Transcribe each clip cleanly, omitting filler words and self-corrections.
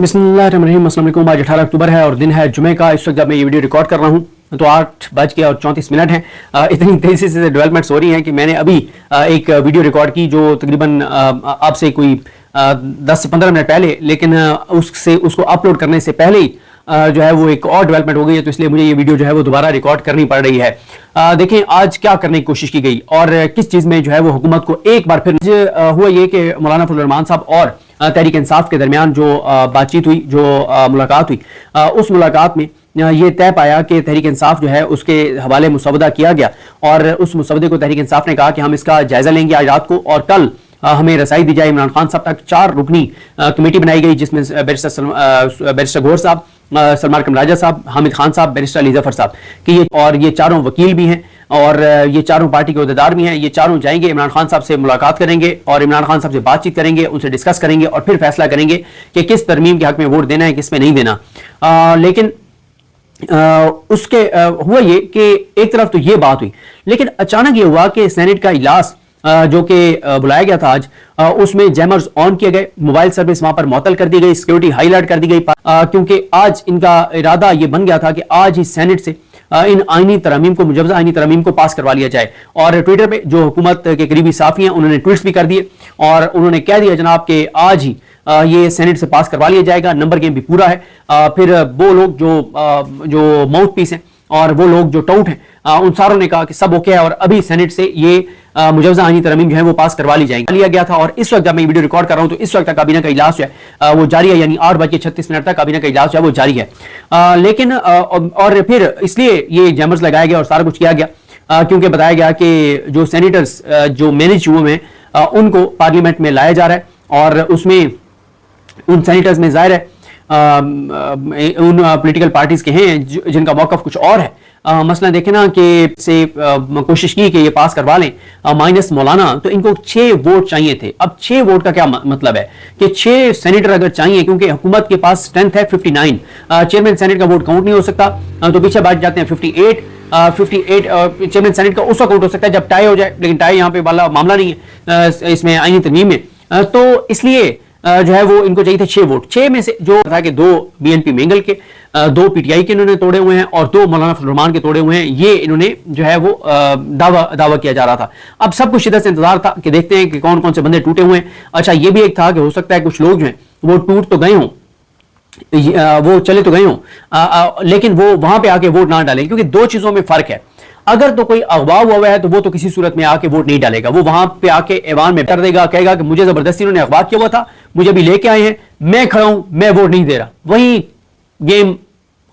बिस्मिल्लाहिर्रहमानिर्रहीम। अस्सलाम वालेकुम। आज 18 अक्टूबर है और दिन है जुमे का। इस वक्त जब मैं ये वीडियो रिकॉर्ड कर रहा हूँ तो 8:34 हैं। इतनी तेज़ी से डेवलपमेंट्स हो रही हैं कि मैंने अभी एक वीडियो रिकॉर्ड की जो तकरीबन आपसे कोई 10 से 15 मिनट पहले, लेकिन उसको अपलोड करने से पहले ही जो है वो एक और डेवलपमेंट हो गई है, तो इसलिए मुझे ये वीडियो जो है वो दोबारा रिकॉर्ड करनी पड़ रही है। देखें आज क्या करने की कोशिश की गई और किस चीज़ में जो है वो हुकूमत को एक बार फिर हुआ ये कि मौलाना फजल रहमान साहब और तहरीक इंसाफ के दरमियान जो बातचीत हुई, जो मुलाकात हुई, उस मुलाकात में ये तय पाया कि तहरीक इंसाफ जो है उसके हवाले मुसवदा किया गया और उस मुसवदे को तहरीक इंसाफ ने कहा कि हम इसका जायजा लेंगे आज रात को और कल हमें रसाई दी जाए। इमरान खान साहब तक 4 रुकनी कमेटी बनाई गई जिसमें बैरिस्टर गौहर साहब, सलमान कमराजा साहब, हामिद खान साहब, बैरिस्टर अली जफर साहब कि ये चारों वकील भी हैं और ये चारों पार्टी के अहदेदार भी हैं। ये चारों जाएंगे, इमरान खान साहब से मुलाकात करेंगे और इमरान खान साहब से बातचीत करेंगे, उनसे डिस्कस करेंगे और फिर फैसला करेंगे कि किस तरमीम के हक में वोट देना है, किस में नहीं देना। लेकिन उसके हुआ ये कि एक तरफ तो ये बात हुई, लेकिन अचानक ये हुआ कि सेनेट का इजलास जो कि बुलाया गया था आज, उसमें जैमर्स ऑन किए गए, मोबाइल सर्विस वहां पर मुअत्तल कर दी गई, सिक्योरिटी हाईलाइट कर दी गई, क्योंकि आज इनका इरादा ये बन गया था कि आज ही सेनेट से इन आईनी तरमीम को, मुजवजा आईनी तरमीम को पास करवा लिया जाए। और ट्विटर पे जो हुकूमत के करीबी साफी हैं उन्होंने ट्वीट्स भी कर दिए और उन्होंने कह दिया जनाब कि आज ही ये सेनेट से पास करवा लिया जाएगा। नंबर गेम भी पूरा है। फिर वो लोग जो माउथ पीस हैं और वो लोग जो टाउट हैं, उन सारों ने कहा कि सब ओके है और अभी सेनेट से ये मुजवजा आईनी तरमीम जो है वो पास करवा ली जाएगी, लिया गया था। और इस वक्त जब मैं वीडियो रिकॉर्ड कर रहा हूं तो इस वक्त काबीना का इजलास जो है वो जारी है, यानी 8:36 तक काबीना का इजलास जो है वो जारी है। लेकिन और फिर इसलिए ये जैमर्स लगाया गया और सारा कुछ किया गया क्योंकि बताया गया कि जो सेनेटर्स जो मैनेज हुए हैं उनको पार्लियामेंट में लाया जा रहा है और उसमें उन सेनेटर्स में जाहिर है उन पॉलिटिकल पार्टीज के हैं जिनका मौक़िफ़ कुछ और है। मसला देखें ना कि से कोशिश की कि ये पास करवा लें माइनस मौलाना, तो इनको 6 वोट चाहिए थे। अब 6 वोट का क्या मतलब है कि 6 सेनेटर अगर चाहिए, क्योंकि हुकूमत के पास स्ट्रेंथ है 59, चेयरमैन सेनेट का वोट काउंट नहीं हो सकता, तो पीछे बैठ जाते हैं 58 चेयरमैन सेनेट का उस वक्त काउंट हो सकता है जब टाई हो जाए, लेकिन टाई यहाँ पे वाला मामला नहीं है इसमें आईनी तरमीम में। तो इसलिए जो है वो इनको चाहिए थे 6 वोट। 6 में से जो था कि 2 बीएनपी मेंगल के, 2 पीटीआई के इन्होंने तोड़े हुए हैं और 2 मौलाना फजल रहमान के तोड़े हुए हैं। ये इन्होंने जो है वो दावा किया जा रहा था। अब सब कुछ शिद्दत से इंतजार था कि देखते हैं कि कौन कौन से बंदे टूटे हुए हैं। अच्छा, ये भी एक था कि हो सकता है कुछ लोग जो हैं वो टूट तो गए हों, वो चले तो गए हों, लेकिन वो वहां पे आके वोट ना डालें, क्योंकि 2 चीजों में फर्क है। अगर तो कोई अगवा हुआ है तो वो तो किसी सूरत में आके वोट नहीं डालेगा, वो वहां पे आके ऐवान में कर देगा, कहेगा कि मुझे जबरदस्ती उन्होंने अगवा किया हुआ था, मुझे भी लेके आए हैं, मैं खड़ा हूं, मैं वोट नहीं दे रहा, वही गेम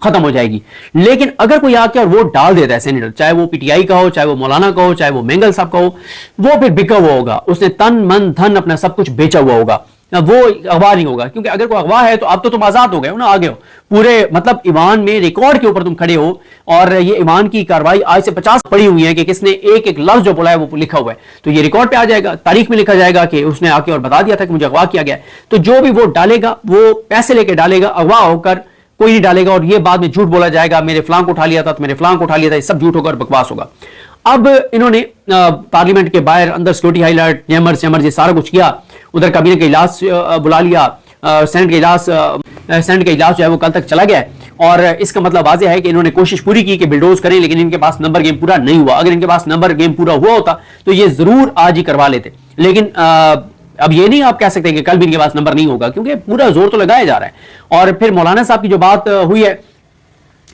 खत्म हो जाएगी। लेकिन अगर कोई आके और वोट डाल देता है सेनेटर, चाहे वो पीटीआई का हो, चाहे वो मौलाना का हो, चाहे वो मेंगल साहब का हो, वो फिर बिका हुआ होगा, उसने तन मन धन अपना सब कुछ बेचा हुआ होगा, वो अगवा नहीं होगा। क्योंकि अगर कोई अगवा है तो अब तो तुम आजाद हो गए हो ना, आगे हो पूरे, मतलब ईवान में रिकॉर्ड के ऊपर तुम खड़े हो और ये ईवान की कार्रवाई आज से 50 पड़ी हुई है कि किसने एक एक लफ्ज जो बोला है वो लिखा हुआ है, तो ये रिकॉर्ड पे आ जाएगा, तारीख में लिखा जाएगा कि उसने आके और बता दिया था कि मुझे अगवा किया गया। तो जो भी वोट डालेगा वो पैसे लेके डालेगा, अगवा होकर कोई नहीं डालेगा। और ये बाद में झूठ बोला जाएगा, मेरे फलां को उठा लिया था, तो मेरे फलां को उठा लिया था, ये सब झूठ होकर बकवास होगा। अब इन्होंने पार्लियामेंट के बाहर अंदर सिक्योरिटी हाईलाइट, जैमर्स ये सारा कुछ किया, उधर काबीना का इजलास बुला लिया, सेनेट का इजलास जो है वो कल तक चला गया है। और इसका मतलब वाज़ेह है कि इन्होंने कोशिश पूरी की कि बिल्डोज करें, लेकिन इनके पास नंबर गेम पूरा नहीं हुआ। अगर इनके पास नंबर गेम पूरा हुआ होता तो ये जरूर आज ही करवा लेते, लेकिन अब ये नहीं आप कह सकते कि कल भी इनके पास नंबर नहीं होगा, क्योंकि पूरा जोर तो लगाया जा रहा है। और फिर मौलाना साहब की जो बात हुई है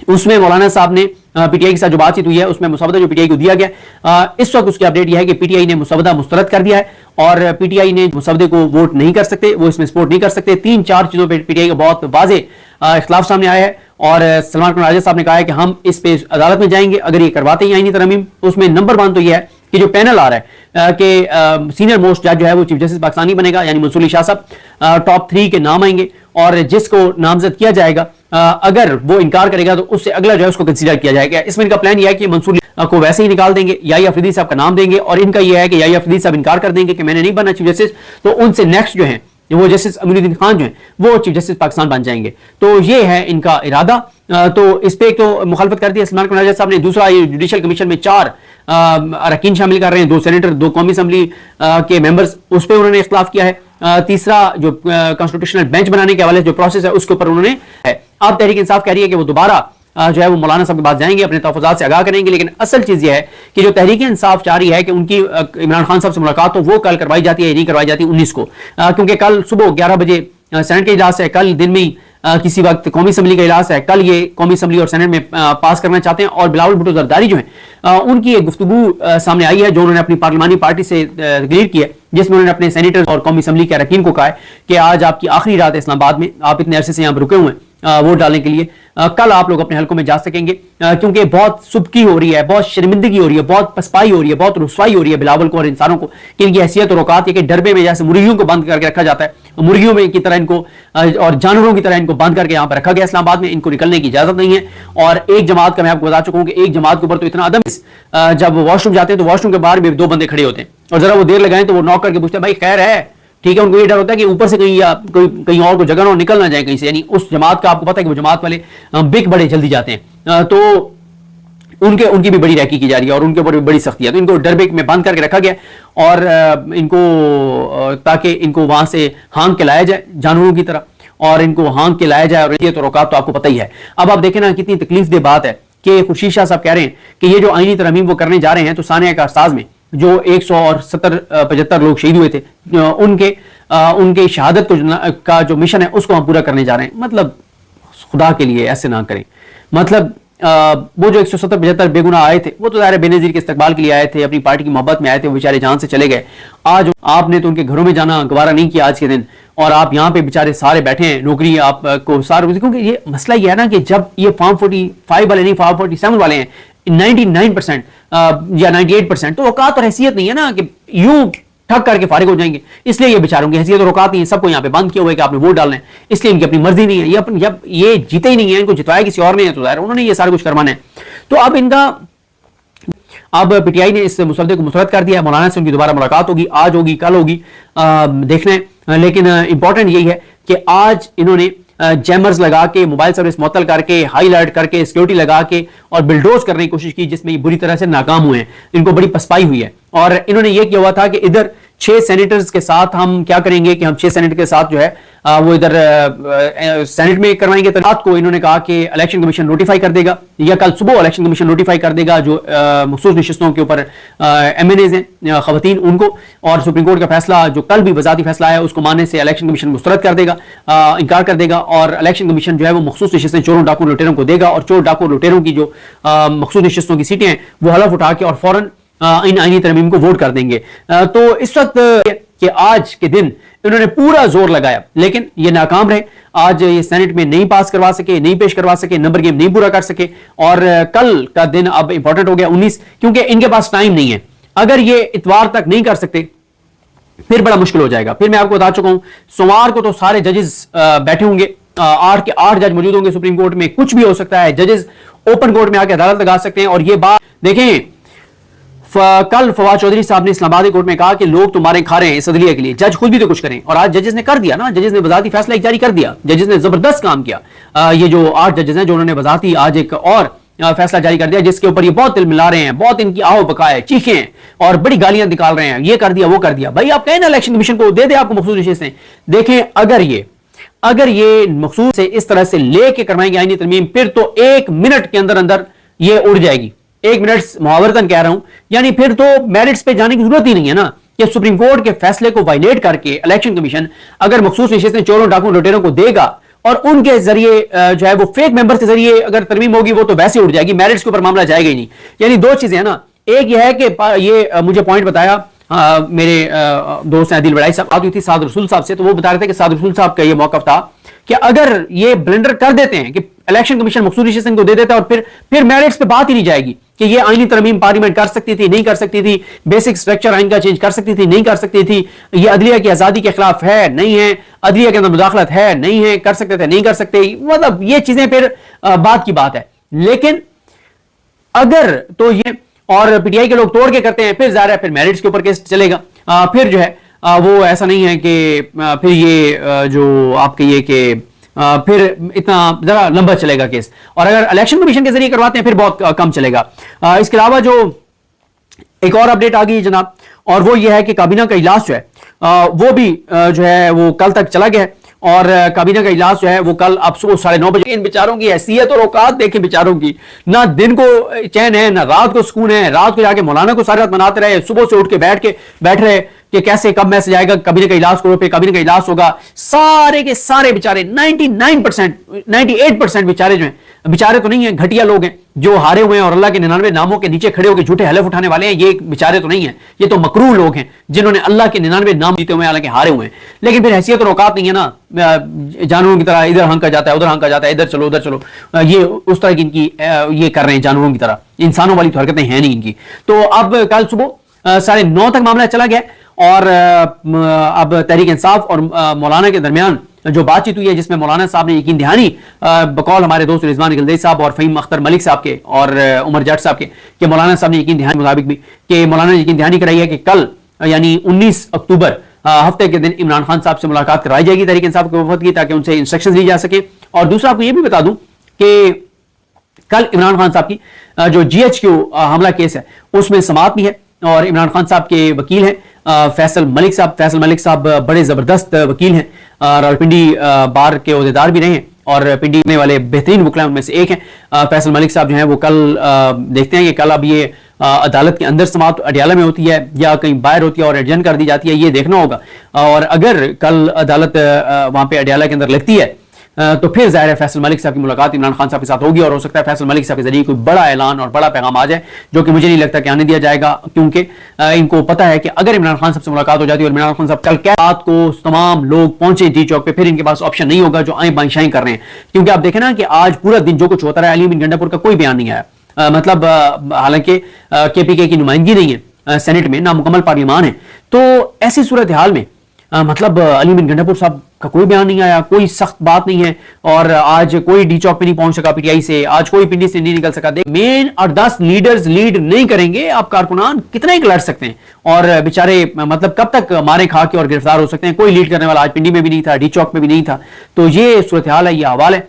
उसमें मौलाना साहब ने पीटीआई के साथ जो बातचीत हुई है उसमें मुसवदा जो पीटीआई को दिया गया, इस वक्त उसकी अपडेट यह है कि पीटीआई ने मुसवदा मुस्तरद कर दिया है और पीटीआई ने मुसवदे को वोट नहीं कर सकते, वो इसमें सपोर्ट नहीं कर सकते। 3-4 चीजों पे पीटीआई का बहुत वाजे इख्तिलाफ सामने आया है और सलमान कमराजा साहब ने कहा है कि हम इस पे अदालत में जाएंगे अगर ये करवाते ही आईनी तरमीम। उसमें नंबर 1 तो ये है कि जो पैनल आ रहा है कि सीनियर मोस्ट जज जो है वो चीफ जस्टिस पाकिस्तानी बनेगा, यानी मंसूर अली शाह साहब टॉप 3 के नाम आएंगे और जिसको नामजद किया जाएगा अगर वो इनकार करेगा तो उससे अगला जो है उसको कंसीडर किया जाएगा। इसमें इनका प्लान यह है कि मंसूर को वैसे ही निकाल देंगे, याहिया अफरीदी साहब का नाम देंगे और इनका यह है कि याहिया अफरीदी साहब इनकार कर देंगे कि मैंने नहीं बनना चीफ जस्टिस, तो उनसे नेक्स्ट जो है वो जस्टिस अमीनुद्दीन खान जो है वो चीफ जस्टिस पाकिस्तान बन जाएंगे। तो ये है इनका इरादा। तो इस पे एक तो मुखालफत कर दी सलमान कमराजा साहब ने, दूसरा ये जुडिशल कमीशन में 4 अरकान शामिल कर रहे हैं, 2 सेनेटर, 2 कौमी असम्बली के मेंबर्स, उस पर उन्होंने इख्तिलाफ किया है। तीसरा जो कॉन्स्टिट्यूशनल बेंच बनाने के हवाले से जो प्रोसेस है उसके ऊपर उन्होंने है। अब तहरीक इंसाफ कह रही है कि वो दोबारा जो है वो मौलाना साहब के पास जाएंगे, अपने तहफ़्फ़ुज़ात से आगाह करेंगे, लेकिन असल चीज़ ये है कि जो तहरीक इंसाफ चाह रही है कि उनकी इमरान खान साहब से मुलाकात हो, वो कल करवाई जाती है या नहीं करवाई जाती 19 को, क्योंकि कल सुबह 11 बजे सेनेट का इजलास है, कल दिन में ही किसी वक्त कौमी असम्बली का इजलास है, कल ये कौमी असम्बली और सेनेट में पास करना चाहते हैं। और बिलावल भुट्टो जरदारी जो है उनकी एक गुफ्तगू सामने आई है जो उन्होंने अपनी पार्लिमानी पार्टी से तकरीर की है, जिसमें उन्होंने अपने सेनेटर्स और कौमी असम्बली के अरकान को कहा है कि आज आपकी आखिरी रात है इस्लामाबाद में, आप इतने अरसे से यहाँ पर रुके हुए हैं वोट डालने के लिए, कल आप लोग अपने हलकों में जा सकेंगे, क्योंकि बहुत सुबकी हो रही है, बहुत शर्मिंदगी हो रही है, बहुत पसपाई हो रही है, बहुत रुसवाई हो रही है बिलावल को और इंसानों को कि इनकी हैसियत और औकात है कि डरबे में जैसे मुर्गियों को बंद करके रखा जाता है, मुर्गियों में की तरह इनको और जानवरों की तरह इनको बंद करके यहाँ पर रखा गया इस्लामाबाद में, इनको निकलने की इजाजत नहीं है। और एक जमात का मैं आपको बता चुका हूँ कि एक जमात के ऊपर तो इतना अदम, जब वॉशरूम जाते हैं तो वॉशरूम के बाहर भी 2 बंदे खड़े होते हैं और जरा वो देर लगाएं तो वो नॉक करके पूछते हैं भाई खैर है, ठीक है। उनको ये डर होता है कि ऊपर से कहीं या कहीं और को जगह ना निकल ना जाए कहीं से, यानी उस जमात का आपको पता है कि वो जमात वाले बिक बड़े जल्दी जाते हैं, तो उनकी भी बड़ी रैकी की जा रही है और उनके ऊपर भी बड़ी सख्ती है, तो इनको डरबेक में बंद करके रखा गया और इनको ताकि इनको वहां से हाँक के लाया जाए जानवरों की तरह, और इनको हाँक के लाया जाए। और ये तो रोकात तो आपको पता ही है। अब आप देखें ना कितनी तकलीफ दे बात है कि खुर्शीद शाह साहब कह रहे हैं कि ये जो आईनी तरमीम वो करने जा रहे हैं तो सानिया कारसाज में जो 175 लोग शहीद हुए थे उनके शहादत का जो मिशन है उसको हम पूरा करने जा रहे हैं। मतलब खुदा के लिए ऐसे ना करें। मतलब वो जो 170-75 बेगुनाह आए थे वो तो ज़ाहिर बेनज़ीर के इस्तकबाल के लिए आए थे, अपनी पार्टी की मोहब्बत में आए थे, वो बेचारे जान से चले गए। आज आपने तो उनके घरों में जाना गवारा नहीं किया आज के दिन, और आप यहाँ पे बेचारे सारे बैठे हैं, नौकरी आपको सारे, क्योंकि ये मसला ये है ना कि जब ये फॉर्म 45 वाले नहीं फॉर्म 47 वाले हैं 99% या 98%, तो औकात और हैसियत नहीं है ना कि यूं ठग करके फारिग हो जाएंगे। इसलिए ये बेचारों की हैसियत और औकात नहीं है, सबको यहाँ पे बंद किया हुआ है कि आपने वोट डालना है, इसलिए इनकी अपनी मर्जी नहीं है। ये अपनी जब ये जीते ही नहीं है, इनको जितवाया किसी और ने है तो ज़ाहिर उन्होंने ये सारा कुछ करवाना है। तो अब पीटीआई ने इस मुसद्दे को मुस्तरद कर दिया है, मौलाना से उनकी दोबारा मुलाकात होगी, आज होगी कल होगी, देखना है। लेकिन इंपॉर्टेंट यही है कि आज इन्होंने जैमर्स लगा के मोबाइल सर्विस मुअत्तल करके हाई अलर्ट करके सिक्योरिटी लगा के और बिल्डोज करने की कोशिश की, जिसमें ये बुरी तरह से नाकाम हुए हैं, इनको बड़ी पसपाई हुई है। और इन्होंने ये किया हुआ था कि इधर 6 सेनेटर्स के साथ हम क्या करेंगे कि हम 6 सेनेटर के साथ जो है वो इधर सेनेट में करवाएंगे। तो रात को इन्होंने कहा कि इलेक्शन कमीशन नोटिफाई कर देगा या कल सुबह इलेक्शन कमीशन नोटिफाई कर देगा जो मखसूस नशिस्तों के ऊपर MNAs हैं खवातीन उनको, और सुप्रीम कोर्ट का फैसला जो कल भी वजाती फैसला है उसको मानने से इलेक्शन कमीशन मुस्तरद कर देगा, इनकार कर देगा, और इलेक्शन कमीशन जो है वो मखसूस नशिस्तें चोरों डाकू लुटेरों को देगा, और चोर डाकू लुटेरों की जो मखसूस नशिस्तों की सीटें हैं वो हलफ उठा के और फौरन इन आईनी तरमीम को वोट कर देंगे। तो इस वक्त कि आज के दिन इन्होंने पूरा जोर लगाया लेकिन ये नाकाम रहे। आज ये सेनेट में नहीं पास करवा सके, नहीं पेश करवा सके, नंबर गेम नहीं पूरा कर सके, और कल का दिन अब इंपॉर्टेंट हो गया 19, क्योंकि इनके पास टाइम नहीं है। अगर ये इतवार तक नहीं कर सकते फिर बड़ा मुश्किल हो जाएगा। फिर मैं आपको बता चुका हूं सोमवार को तो सारे जजेस बैठे होंगे, 8 के 8 जज मौजूद होंगे सुप्रीम कोर्ट में, कुछ भी हो सकता है, जजेस ओपन कोर्ट में आके अदालत लगा सकते हैं। और ये बात देखें, कल फवाद चौधरी साहब ने इस्लामाबाद कोर्ट में कहा कि लोग तुम्हारे खा रहे हैं इस अदलिया के लिए, जज खुद भी तो कुछ करें, और आज जजेस ने कर दिया ना, जजेस ने वजाती फैसला जारी कर दिया, जजेस ने जबरदस्त काम किया। ये जो 8 जजेस हैं जो उन्होंने वजाती आज एक और फैसला जारी कर दिया जिसके ऊपर ये बहुत दिल मिला रहे हैं, बहुत इनकी आओ बकाए चीखें और बड़ी गालियां निकाल रहे हैं, ये कर दिया वो कर दिया। भाई आप कहें ना इलेक्शन कमीशन को दे दे आपको मखसूस नशिस्तें। देखें अगर ये मखसूस से इस तरह से लेके करवाएंगे आईनी तरमीम, फिर तो 1 मिनट के अंदर अंदर ये उड़ जाएगी। 1 मिनट मुहावरतन कह रहा हूं, यानी फिर तो मेरिट्स पे जाने की जरूरत ही नहीं है ना कि सुप्रीम कोर्ट के फैसले को वायलेट करके इलेक्शन कमीशन अगर मखसूस नशिस्तें चोरों डाकुओं लुटेरों को देगा और उनके जरिए जो है वो फेक मेंबर्स के जरिए अगर तरमीम होगी वो तो वैसे उड़ जाएगी, मेरिट्स के ऊपर मामला जाएगा ही नहीं। यानी 2 चीजें हैं ना, एक ये है कि ये मुझे पॉइंट बताया मेरे दोस्त आदिल बड़ाई साहब, बात हुई थी साद रसूल साहब से, तो वो बता रहे थे कि साद रसूल साहब का ये मौकफ था कि अगर ये ब्लेंडर कर देते हैं कि इलेक्शन कमीशन मखसूस नशिस्तें को दे देता है और फिर मेरिट्स पे बात ही नहीं जाएगी कि ये आईनी तरमीम पार्लियामेंट कर सकती थी नहीं कर सकती थी, बेसिक स्ट्रक्चर आइन का चेंज कर सकती थी नहीं कर सकती थी, ये अदलिया की आजादी के खिलाफ है नहीं है, अदलिया के अंदर मुदाखलत है नहीं है, कर सकते थे नहीं कर सकते, मतलब ये चीजें फिर बात की बात है। लेकिन अगर तो ये और पीटीआई के लोग तोड़ के करते हैं फिर ज़ाहिर है फिर मेरिट्स के ऊपर केस चलेगा, फिर जो है वो ऐसा नहीं है कि फिर ये जो आपके ये कि फिर इतना जरा लंबा चलेगा केस, और अगर इलेक्शन कमीशन के जरिए करवाते हैं फिर बहुत कम चलेगा। इसके अलावा जो एक और अपडेट आ गई जनाब, اور وہ یہ ہے کہ کابینہ کا اجلاس جو ہے وہ بھی جو ہے وہ کل تک چلا گیا ہے، اور کابینہ کا اجلاس جو ہے وہ کل اب صبح 9:30 بجے۔ ان بیچاروں کی حیثیت اور اوقات دیکھیں بیچاروں کی، نہ دن کو چین ہے نہ رات کو سکون ہے، رات کو جا کے مولانا کو ساری رات مناتے رہے، صبح سے اٹھ کے بیٹھ رہے کہ کیسے کب میسج آئے گا کابینہ کا اجلاس کرو، پہ کابینہ کا اجلاس ہوگا۔ سارے کے سارے بیچارے 98% بیچارے جو ہیں، بیچارے تو نہیں ہیں، گھٹیا لوگ ہیں جو ہارے ہوئے ہیں اور اللہ کے 99 ناموں کے نیچے کھڑے ہو کے جھوٹے حلف اٹھانے والے ہیں، یہ بیچارے تو نہیں ہیں، یہ تو مکروہ لوگ ہیں جنہوں نے اللہ کے 99 نام جیتے ہوئے حالانکہ ہارے ہوئے ہیں۔ لیکن پھر حیثیت اور اوقات نہیں ہے نا، جانوروں کی طرح ادھر ہنکا جاتا ہے ادھر ہنکا جاتا ہے، ادھر چلو ادھر چلو، یہ اس طرح کی ان کی یہ کر رہے ہیں جانوروں کی طرح، انسانوں والی تو حرکتیں ہیں نہیں ان کی۔ تو اب کل صبح 9:30 تک معاملہ چلا گیا، اور اب تحریک انصاف اور مولانا کے درمیان جو بات چیت ہوئی ہے، جس میں مولانا صاحب نے یقین دہانی بقول ہمارے دوست رضوان گلدی صاحب اور فہیم اختر ملک صاحب کے اور عمر جٹ صاحب کے، کہ مولانا صاحب نے یقین دہانی مطابق بھی کہ مولانا نے یقین دہانی کرائی ہے کہ کل یعنی 19 اکتوبر ہفتے کے دن عمران خان صاحب سے ملاقات کرائی جائے گی تحریک انصاف کے وفد کی، تاکہ ان سے انسٹرکشن لی جا سکے۔ اور دوسرا آپ کو یہ بھی بتا دوں کہ کل عمران خان صاحب کی جو GHQ حملہ کیس ہے اس میں سماعت بھی ہے، اور عمران خان صاحب کے وکیل ہیں فیصل ملک صاحب بڑے زبردست وکیل ہیں، راولپنڈی بار کے عہدیدار بھی رہے ہیں اور پنڈی میں والے بہترین وکلاء ان میں سے ایک ہیں۔ فیصل ملک صاحب جو ہیں وہ کل دیکھتے ہیں کہ کل اب یہ عدالت کے اندر سماعت اڈیالہ میں ہوتی ہے یا کہیں باہر ہوتی ہے اور ایڈجن کر دی جاتی ہے، یہ دیکھنا ہوگا۔ اور اگر کل عدالت وہاں پہ اڈیالہ کے اندر لگتی ہے تو پھر ظاہر ہے فیصل ملک صاحب کی ملاقات عمران خان صاحب کے ساتھ ہوگی، اور ہو سکتا ہے فیصل ملک صاحب کے ذریعے کوئی بڑا اعلان اور بڑا پیغام آ جائے، جو کہ مجھے نہیں لگتا کہ آنے دیا جائے گا، کیونکہ ان کو پتہ ہے کہ اگر عمران خان صاحب سے ملاقات ہو جاتی ہے اور عمران خان صاحب کل کیا رات کو تمام لوگ پہنچے ٹی چوک پہ، پھر ان کے پاس آپشن نہیں ہوگا جو آئیں بائیں شائیں کر رہے ہیں۔ کیونکہ آپ دیکھیں نا کہ آج پورا دن جو کچھ ہوتا رہا ہے، علی بن گنڈا پور کا کوئی بیان نہیں آیا، مطلب حالانکہ KPK کی نمائندگی نہیں ہے سینٹ میں، نامکمل پارلیمان ہے، تو ایسی صورتحال میں مطلب علی بن گنڈا پور صاحب کا کوئی بیان نہیں آیا، کوئی سخت بات نہیں ہے، اور آج کوئی ڈی چوک پہ نہیں پہنچ سکا PTI سے، آج کوئی پنڈی سے نہیں نکل سکا۔ مین اور 10 لیڈرز لیڈ نہیں کریں گے، آپ کارکنان کتنا ہی لڑ سکتے ہیں، اور بیچارے مطلب کب تک مارے کھا کے اور گرفتار ہو سکتے ہیں۔ کوئی لیڈ کرنے والا آج پنڈی میں بھی نہیں تھا، ڈی چوک میں بھی نہیں تھا، تو یہ صورتحال ہے، یہ احوال ہے۔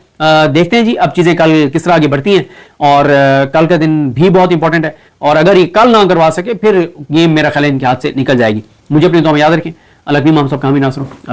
دیکھتے ہیں جی اب چیزیں کل کس طرح آگے بڑھتی ہیں، اور کل کا دن بھی بہت امپورٹنٹ ہے، اور اگر یہ کل نہ کروا سکے پھر گیم میرا خیال ان کے ہاتھ سے نکل جائے گی۔ مجھے اپنی دعا میں یاد رکھیں۔ اللہ کریم ہم سب کا حامی ناصر ہو۔